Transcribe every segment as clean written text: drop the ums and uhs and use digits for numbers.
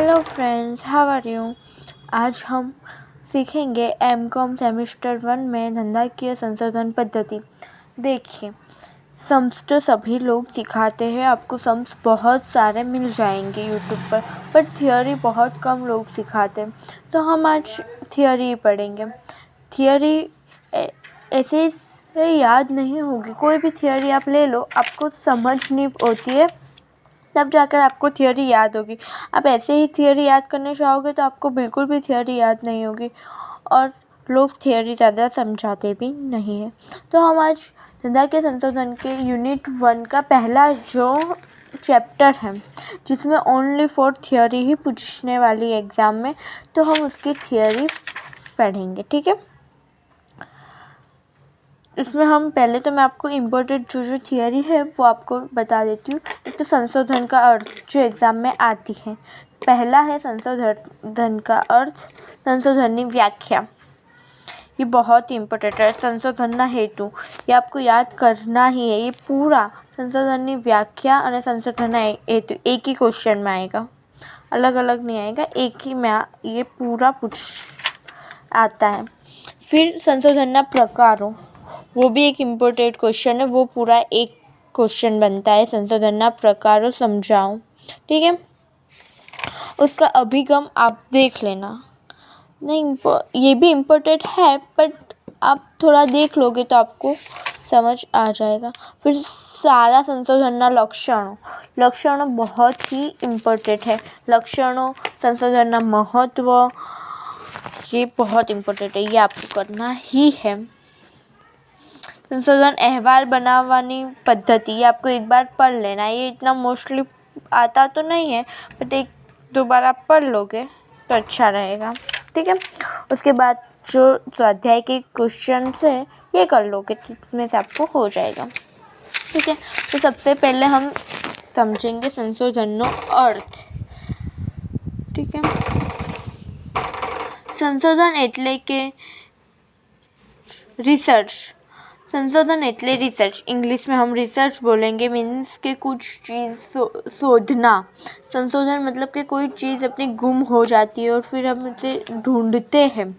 Hello friends, how are you. आज हम सीखेंगे एमकॉम सेमेस्टर 1 में धंधाकीय संशोधन पद्धति। देखिए, सम्स तो सभी लोग सिखाते हैं, आपको सम्स बहुत सारे मिल जाएंगे यूट्यूब पर थियोरी बहुत कम लोग सिखाते हैं। तो हम आज थियोरी ही पढ़ेंगे। थियोरी ऐसे से याद नहीं होगी, कोई भी थियोरी आप ले लो, आपको समझ नहीं होती है तब जाकर आपको थियोरी याद होगी। आप ऐसे ही थियोरी याद करने जाओगे तो आपको बिल्कुल भी थियोरी याद नहीं होगी, और लोग थियोरी ज़्यादा समझाते भी नहीं हैं। तो हम आज धंधाकीय संशोधन के यूनिट 1 का पहला जो चैप्टर है, जिसमें ओनली फॉर थियोरी ही पूछने वाली एग्ज़ाम में, तो हम उसकी थियोरी पढ़ेंगे, ठीक है। इसमें हम पहले तो मैं आपको इम्पोर्टेंट जो थियोरी है वो आपको बता देती हूँ। एक तो संशोधन का अर्थ जो एग्ज़ाम में आती है। पहला है संशोधन का अर्थ, संशोधनी व्याख्या। ये बहुत ही इम्पोर्टेंट है। संशोधन हेतु ये आपको याद करना ही है। ये पूरा संशोधनी व्याख्या और संशोधन हेतु एक ही क्वेश्चन में आएगा, अलग अलग नहीं आएगा, एक ही में ये पूरा आता है। फिर संशोधन प्रकारों, वो भी एक इम्पोर्टेंट क्वेश्चन है, वो पूरा एक क्वेश्चन बनता है। संशोधन प्रकारों समझाओ, ठीक है। उसका अभिगम आप देख लेना। नहीं, ये भी इम्पोर्टेंट है, बट आप थोड़ा देख लोगे तो आपको समझ आ जाएगा। फिर सारा संशोधन लक्षणों बहुत ही इम्पोर्टेंट है। लक्षणों, संशोधन महत्व, ये बहुत इम्पोर्टेंट है, ये आपको करना ही है। संशोधन अहवाल बनावવાની पद्धति, ये आपको एक बार पढ़ लेना है। ये इतना मोस्टली आता तो नहीं है, बट एक दो बार आप पढ़ लोगे तो अच्छा रहेगा, ठीक है। उसके बाद जो स्वाध्याय के क्वेश्चन है ये कर लोगे तो इसमें से आपको हो जाएगा, ठीक है। तो सबसे पहले हम समझेंगे संशोधनનો अर्थ, ठीक है। संशोधन એટલે કે रिसर्च। संशोधन એટલે रिसर्च, इंग्लिश में हम रिसर्च बोलेंगे, मीन्स के कुछ चीज़ शोधना। संशोधन मतलब कि कोई चीज़ अपनी गुम हो जाती है और फिर हम उसे ढूंढते हैं।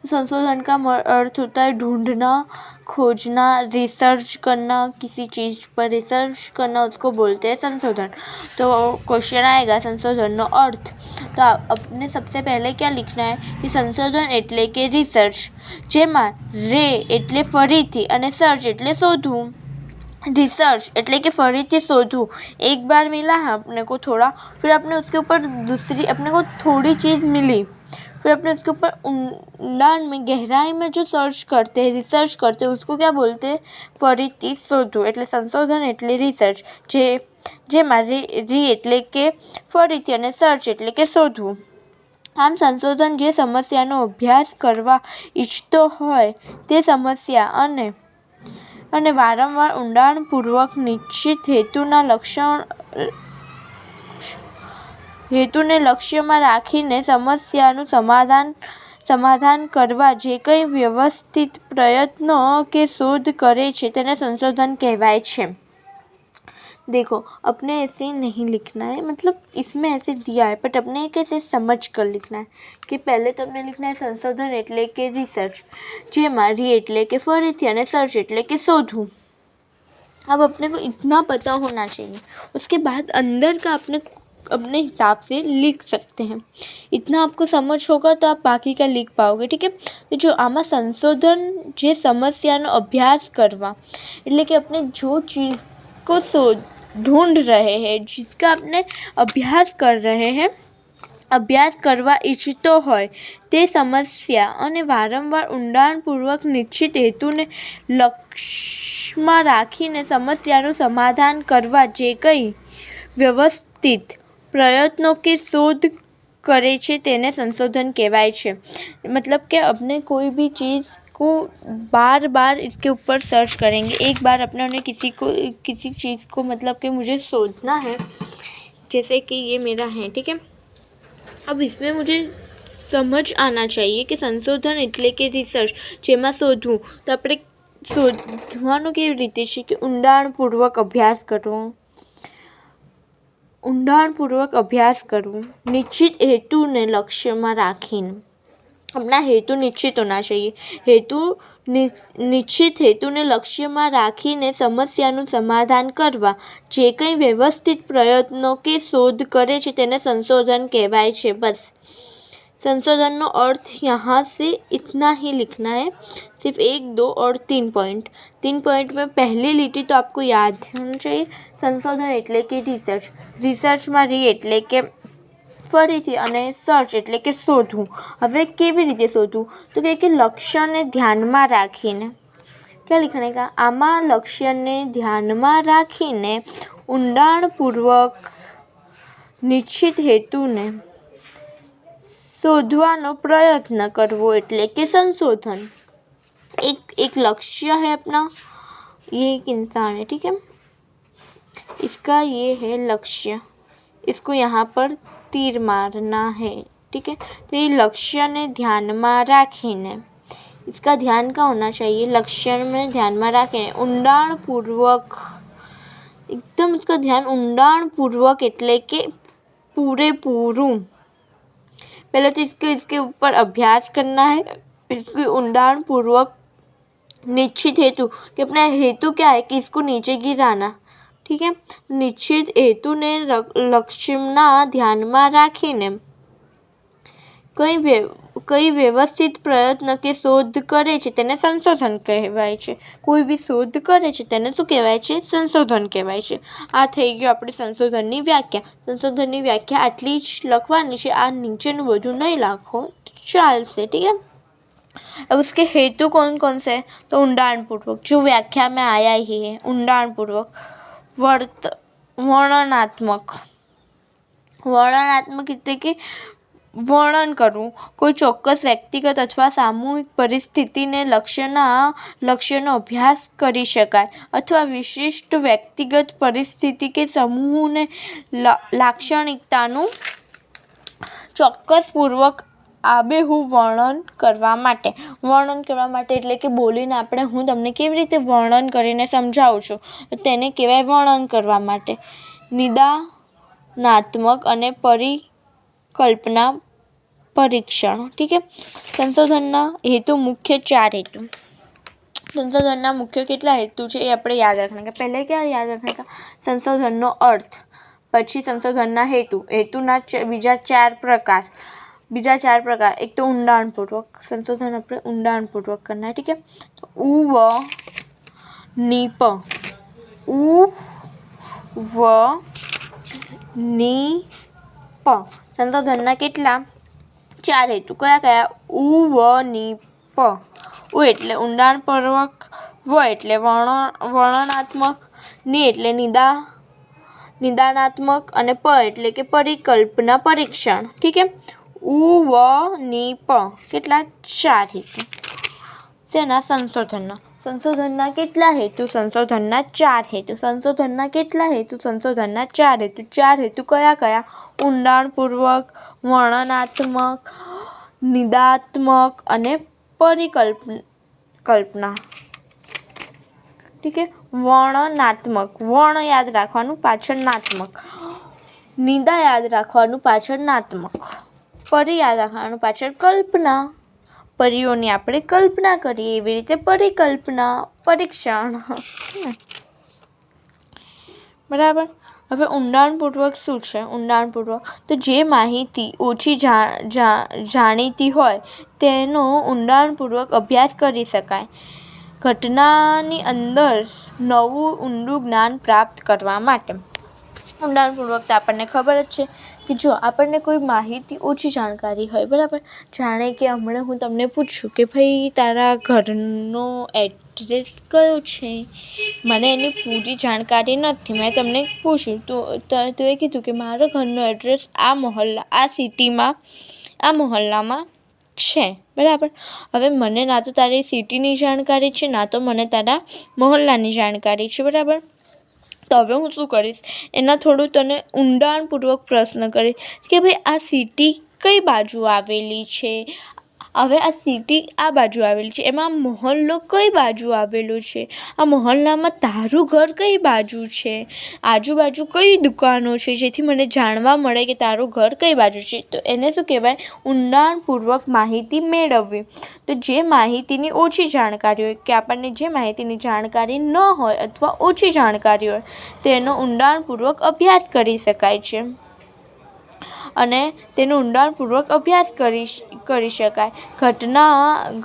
संशोधन का अर्थ होता है ढूंढना, खोजना, रिसर्च करना, किसी चीज़ पर रिसर्च करना, उसको बोलते हैं संशोधन। तो क्वेश्चन आएगा संशोधनનો अर्थ, तो अपने सबसे पहले क्या लिखना है कि संशोधन એટલે કે रिसर्च, જેમાં રે એટલે ફરીથી અને સર્ચ એટલે શોધવું। रिसर्च એટલે कि फरीથી शोधू। एक बार मिला है अपने को थोड़ा, फिर अपने उसके ऊपर दूसरी अपने को थोड़ी चीज़ मिली, फिर अपने उसके ऊपर ऊंडाण में गहराई में जो सर्च करते हैं, रिसर्च करते हैं, उसको क्या बोलते हैं, फरीથી शोधू। એટલે संशोधन એટલે रिसर्च, જેમાં રી એટલે કે ફરીથી અને સર્ચ એટલે કે શોધવું। આમ સંશોધન જે સમસ્યાનો અભ્યાસ કરવા ઈચ્છતો હોય તે સમસ્યા અને વારંવાર ઊંડાણપૂર્વક નિશ્ચિત હેતુને લક્ષ્યમાં રાખીને સમસ્યાનું સમાધાન કરવા જે કંઈ વ્યવસ્થિત પ્રયત્નો કે શોધ કરે છે તેને સંશોધન કહેવાય છે। देखो, अपने ऐसे नहीं लिखना है, मतलब इसमें ऐसे दिया है, बट अपने कैसे समझ कर लिखना है कि पहले तो अपने लिखना है संशोधन એટલે કે रिसर्च, જેમાં રી એટલે કે ફરીથી અને सर्च એટલે કે શોધવું। अब अपने को इतना पता होना चाहिए, उसके बाद अंदर का अपने हिसाब से लिख सकते हैं। इतना आपको समझ होगा तो आप बाकी का लिख पाओगे, ठीक है। तो जो आमा संशोधन जे समस्याનો अभ्यास करवा એટલે કે अपने जो चीज़ को ढूंढ रहे हैं, जिसका अपने अभ्यास कर रहे हैं, अभ्यास करवा ઈચ્છતો હોય તે સમસ્યા અને વારંવાર ઊંડાણપૂર્વક નિશ્ચિત હેતુને લક્ષ્યમાં રાખીને સમસ્યાનું સમાધાન કરવા જે કંઈ વ્યવસ્થિત પ્રયત્નો કે શોધ કરે છે તેને संशोधन કહેવાય છે। मतलब कि अपने कोई भी चीज़ को बार बार इसके ऊपर सर्च करेंगे। एक बार अपने उन्हें किसी चीज़ को मतलब कि मुझे शोधना है, जैसे कि ये मेरा है, ठीक है। अब इसमें मुझे समझ आना चाहिए कि संशोधन એટલે કે रिसर्च, જેમાં શોધવું, તો આપણે શોધવાનું કેવી રીતે છે કે ઊંડાણપૂર્વક અભ્યાસ કરવો, ઊંડાણપૂર્વક અભ્યાસ કરવું, નિશ્ચિત હેતુને લક્ષ્યમાં રાખીને. अपना हेतु निश्चित होना चाहिए. નિશ્ચિત હેતુને લક્ષ્યમાં રાખીને સમસ્યાનું સમાધાન કરવા જે કંઈ વ્યવસ્થિત પ્રયત્નો કે શોધ કરે છે તેને संशोधन कहवाय છે. बस संशोधन अर्थ यहाँ से इतना ही लिखना है, सिर्फ 1, 2 और 3 पॉइंट. 3 पॉइंट में पहली લીટી तो आपको याद होना चाहिए. संशोधन એટલે કે રિસર્ચ. રિસર્ચમાં રી એટલે કે ફરીથી અને સર્ચ એટલે કે શોધવું. હવે કેવી રીતે શોધવું? તો કે લક્ષ્યને ધ્યાનમાં રાખીને. ક્યાં लिखने का? આમાં લક્ષ્યને ધ્યાનમાં રાખીને ઊંડાણપૂર્વક નિશ્ચિત હેતુને शोधવાનો प्रयत्न करवो એટલે કે संशोधन. एक लक्ष्य है अपना, ये एक इंसान है, ठीक है, इसका ये है लक्ष्य, इसको यहाँ पर तीर मारना है, ठीक है. तो ये लक्ष्य ने ध्यान में राखीने, इसका ध्यान का होना चाहिए, लक्ष्य में ध्यान में राखीने ઊંડાણ पूर्वक, एकदम इसका ध्यान ઊંડાણ पूर्वक એટલે કે પૂરેપૂરું. पहले तो इसके ऊपर अभ्यास करना है, इसकी ઊંડાણ पूर्वक निश्चित हेतु कि अपना हेतु क्या है कि इसको नीचे गिराना, ठीक है. निश्चित हेतु ने लक्ष्यना ध्यान में राखीने कई व्यवस्थित प्रयत्न के शोध करे छे तेने संशोधन कहेवाय छे. कोई भी शोध करे छे तेने शुं कहेवाय छे? संशोधन कहेवाय छे. आ थई गयो आपणे संशोधननी व्याख्या. संशोधननी व्याख्या आटली ज लखवानी छे, आ नीचेनुं बधुं नहीं लखो तो चालशे, ठीक है. अब उसके हेतु कौन कौन से? तो ઊંડાણપૂર્વક, जो व्याख्या में आया ही है, ઊંડાણપૂર્વक. वर्णनात्मक. वर्णनात्मक એટલે કે વર્ણન કરવું. કોઈ ચોક્કસ વ્યક્તિગત અથવા સામૂહિક પરિસ્થિતિને લક્ષ્યનો અભ્યાસ કરી શકાય અથવા વિશિષ્ટ વ્યક્તિગત પરિસ્થિતિ કે સમૂહને લાક્ષણિકતાનું ચોક્કસપૂર્વક આબેહૂબ વર્ણન કરવા માટે. વર્ણન કરવા માટે એટલે કે બોલીને આપણે, હું તમને કેવી રીતે વર્ણન કરીને સમજાવું છું, તેને કહેવાય વર્ણન કરવા માટે. નિદાનાત્મક અને પરિકલ્પના પરીક્ષણ, ठीक है. સંશોધનના હેતુ મુખ્ય 4 હેતુ. સંશોધનના મુખ્ય કેટલા હેતુ છે એ આપણે યાદ રાખવાના કે પહેલે क्या યાદ રાખવાના? સંશોધનનો અર્થ, પછી સંશોધનના હેતુના બીજા 4 પ્રકાર. एक तो ઊંડાણપૂર્વક. संशोधन આપણે ઊંડાણપૂર્વક करना है, ठीक है. उ व नि प. उ व नि प. સંશોધનના કેટલા? 4 હેતુ. કયા કયા? ઉ વ ની પ. ઉ એટલે ઊંડાણપૂર્વક, વ એટલે વર્ણનાત્મક, ની એટલે નિદાનાત્મક અને પ એટલે કે પરિકલ્પના પરીક્ષણ, ઠીક है. ઉ વ ની પ કેટલા? 4 હેતુ. તેના સંશોધનના કેટલા હેતુ? સંશોધનના 4 હેતુ. સંશોધનના કેટલા હેતુ? સંશોધનના 4 હેતુ. 4 હેતુ કયા કયા? ઊંડાણપૂર્વક, વર્ણનાત્મક, નિદાત્મક અને પરિકલ્પના, ઠીક है. વર્ણનાત્મક, વર્ણ યાદ રાખવાનું, પાછળ નાત્મક. નિદા યાદ રાખવાનું, પાછળ નાત્મક. પરી યાદ રાખવાનું, પાછળ કલ્પના. પરીઓની આપણે કલ્પના કરીએ એવી રીતે પરિકલ્પના પરીક્ષણ, બરાબર. હવે ઊંડાણપૂર્વક શું છે? ઊંડાણપૂર્વક તો જે માહિતી ઓછી જાણીતી હોય તેનો ઊંડાણપૂર્વક અભ્યાસ કરી શકાય. ઘટનાની અંદર નવું ઊંડું જ્ઞાન પ્રાપ્ત કરવા માટે. ઊંડાણપૂર્વક તો આપણને ખબર જ છે કે જો આપણને કોઈ માહિતી ઓછી જાણકારી હોય, બરાબર, જાણે કે હમણાં હું તમને પૂછું કે ભાઈ તારા ઘરનો એડ્રેસ કયો છે, મને એની પૂરી જાણકારી નથી, મેં તમને પૂછ્યું તો એ કીધું કે મારા ઘરનો એડ્રેસ આ સિટીમાં આ મહોલ્લામાં છે, બરાબર. હવે મને ના તો તારી સિટીની જાણકારી છે, ના તો મને તારા મહોલ્લાની જાણકારી છે, બરાબર. તો હવે હું શું કરીશ? એના થોડું તને ઊંડાણપૂર્વક પ્રશ્ન કરીશ કે ભાઈ આ સિટી કઈ બાજુ આવેલી છે, હવે આ સિટી આ બાજુ આવેલી છે, એમાં મહોલ્લો કઈ બાજુ આવેલો છે, આ મહોલ્લામાં તારું ઘર કઈ બાજુ છે, આજુબાજુ કઈ દુકાનો છે, જેથી મને જાણવા મળે કે તારું ઘર કઈ બાજુ છે. તો એને શું કહેવાય? ઊંડાણપૂર્વક માહિતી મેળવવી. તો જે માહિતીની ઓછી જાણકારી હોય, કે આપણને જે માહિતીની જાણકારી ન હોય અથવા ઓછી જાણકારી હોય, તેનો ઊંડાણપૂર્વક અભ્યાસ કરી શકાય છે અને તેનો ઊંડાણપૂર્વક અભ્યાસ કરી શકાય.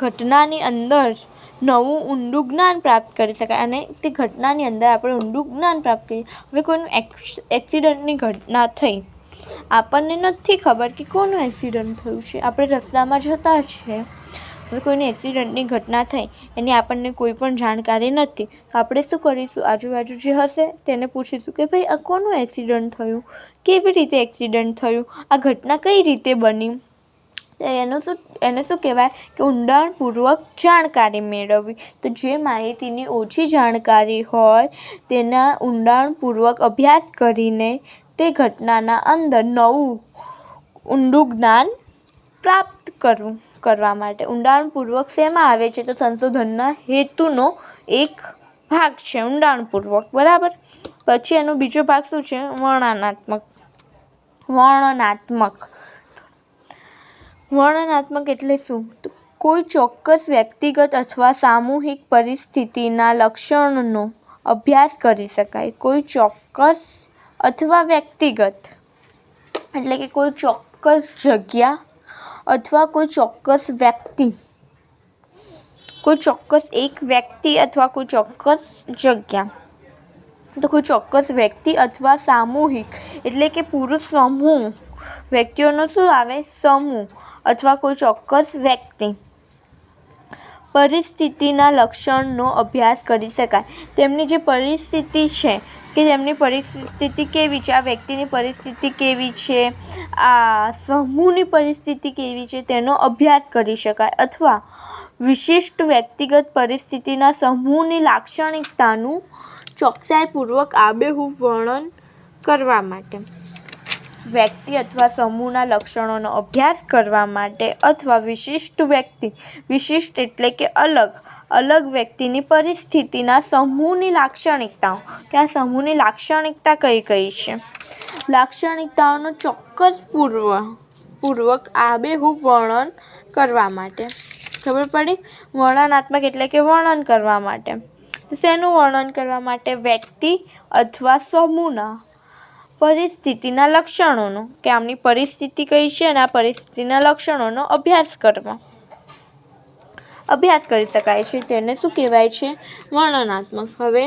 ઘટનાની અંદર નવું ઊંડું જ્ઞાન પ્રાપ્ત કરી શકાય અને તે ઘટનાની અંદર આપણે ઊંડું જ્ઞાન પ્રાપ્ત કરીએ. હવે કોઈનું એક્સિડન્ટની ઘટના થઈ, આપણને નથી ખબર કે કોનું એક્સિડન્ટ થયું છે, આપણે રસ્તામાં જતા છીએ, હવે કોઈની એક્સિડન્ટની ઘટના થઈ, એની આપણને કોઈ પણ જાણકારી નથી, તો આપણે શું કરીશું? આજુબાજુ જે હશે તેને પૂછીશું કે ભાઈ આ કોનું એક્સિડન્ટ થયું, કેવી રીતે એક્સિડન્ટ થયું, આ ઘટના કઈ રીતે બની. એને શું કહેવાય? કે ઊંડાણપૂર્વક જાણકારી મેળવવી. તો જે માહિતીની ઓછી જાણકારી હોય તેના ઊંડાણપૂર્વક અભ્યાસ કરીને તે ઘટનાના અંદર નવું ઊંડું જ્ઞાન પ્રાપ્ત કરવા માટે. ઊંડાણપૂર્વક શેમાં આવે છે? તો સંશોધનના હેતુનો એક ભાગ છે ઊંડાણપૂર્વક, બરાબર. પછી એનો બીજો ભાગ શું છે? વર્ણનાત્મક એટલે શું? તો કોઈ ચોક્કસ વ્યક્તિગત અથવા સામૂહિક પરિસ્થિતિના લક્ષણોનો અભ્યાસ કરી શકાય. કોઈ ચોક્કસ અથવા વ્યક્તિગત એટલે કે કોઈ ચોક્કસ જગ્યા અથવા કોઈ ચોક્કસ વ્યક્તિ, કોઈ ચોક્કસ એક વ્યક્તિ અથવા કોઈ ચોક્કસ જગ્યા. તો કોઈ ચોક્કસ વ્યક્તિ અથવા સામૂહિક એટલે કે પૂરો સમૂહ, વ્યક્તિઓનો શું આવે? સમૂહ અથવા કોઈ ચોક્કસ વ્યક્તિ પરિસ્થિતિના લક્ષણનો અભ્યાસ કરી શકાય. તેમની જે પરિસ્થિતિ છે કે તેમની પરિસ્થિતિ કેવી છે, આ વ્યક્તિની પરિસ્થિતિ કેવી છે, આ સમૂહની પરિસ્થિતિ કેવી છે, તેનો અભ્યાસ કરી શકાય. અથવા વિશિષ્ટ વ્યક્તિગત પરિસ્થિતિના સમૂહની લાક્ષણિકતાનું ચોકસાઈપૂર્વક આબેહૂબ વર્ણન કરવા માટે. વ્યક્તિ અથવા સમૂહના લક્ષણોનો અભ્યાસ કરવા માટે અથવા વિશિષ્ટ વ્યક્તિ, વિશિષ્ટ એટલે કે અલગ વ્યક્તિની પરિસ્થિતિના સમૂહની લાક્ષણિકતાઓ, કે આ સમૂહની લાક્ષણિકતા કઈ કઈ છે, લાક્ષણિકતાઓનો ચોક્કસપૂર્વક આબેહૂબ વર્ણન કરવા માટે. ખબર પડી? વર્ણનાત્મક એટલે કે વર્ણન કરવા માટે. તો શેનું વર્ણન કરવા માટે? વ્યક્તિ અથવા સમૂહના પરિસ્થિતિના લક્ષણોનો, કે આમની પરિસ્થિતિ કઈ છે અને આ પરિસ્થિતિના લક્ષણોનો અભ્યાસ કરી શકાય છે. તેને શું કહેવાય છે? વર્ણનાત્મક. હવે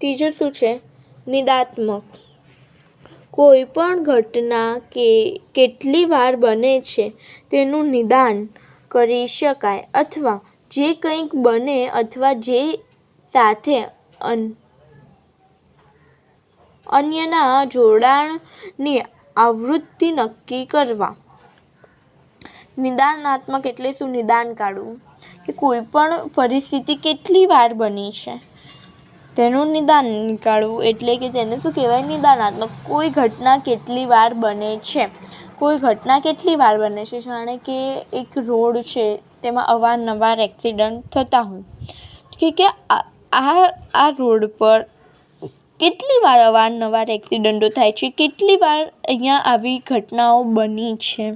ત્રીજું શું છે? નિદાત્મક. કોઈ પણ ઘટના કેટલી વાર બને છે તેનું નિદાન કરી શકાય, અથવા જે કંઈક બને અથવા જે સાથે અન્યના જોડાણની આવૃત્તિ નક્કી કરવા. નિદાનાત્મક એટલે શું? નિદાન કાઢવું, કે કોઈ પણ પરિસ્થિતિ કેટલી વાર બની છે તેનું નિદાન નીકાળવું, એટલે કે તેને શું કહેવાય? નિદાનાત્મક. કોઈ ઘટના કેટલી વાર બને છે, કોઈ ઘટના કેટલી વાર બને છે, જાણે કે એક રોડ છે તેમાં અવારનવાર એક્સિડન્ટ થતા હોય, કે આ રોડ પર કેટલી વાર અવારનવાર એક્સિડન્ટો થાય છે, કેટલી વાર અહીંયા આવી ઘટનાઓ બની છે.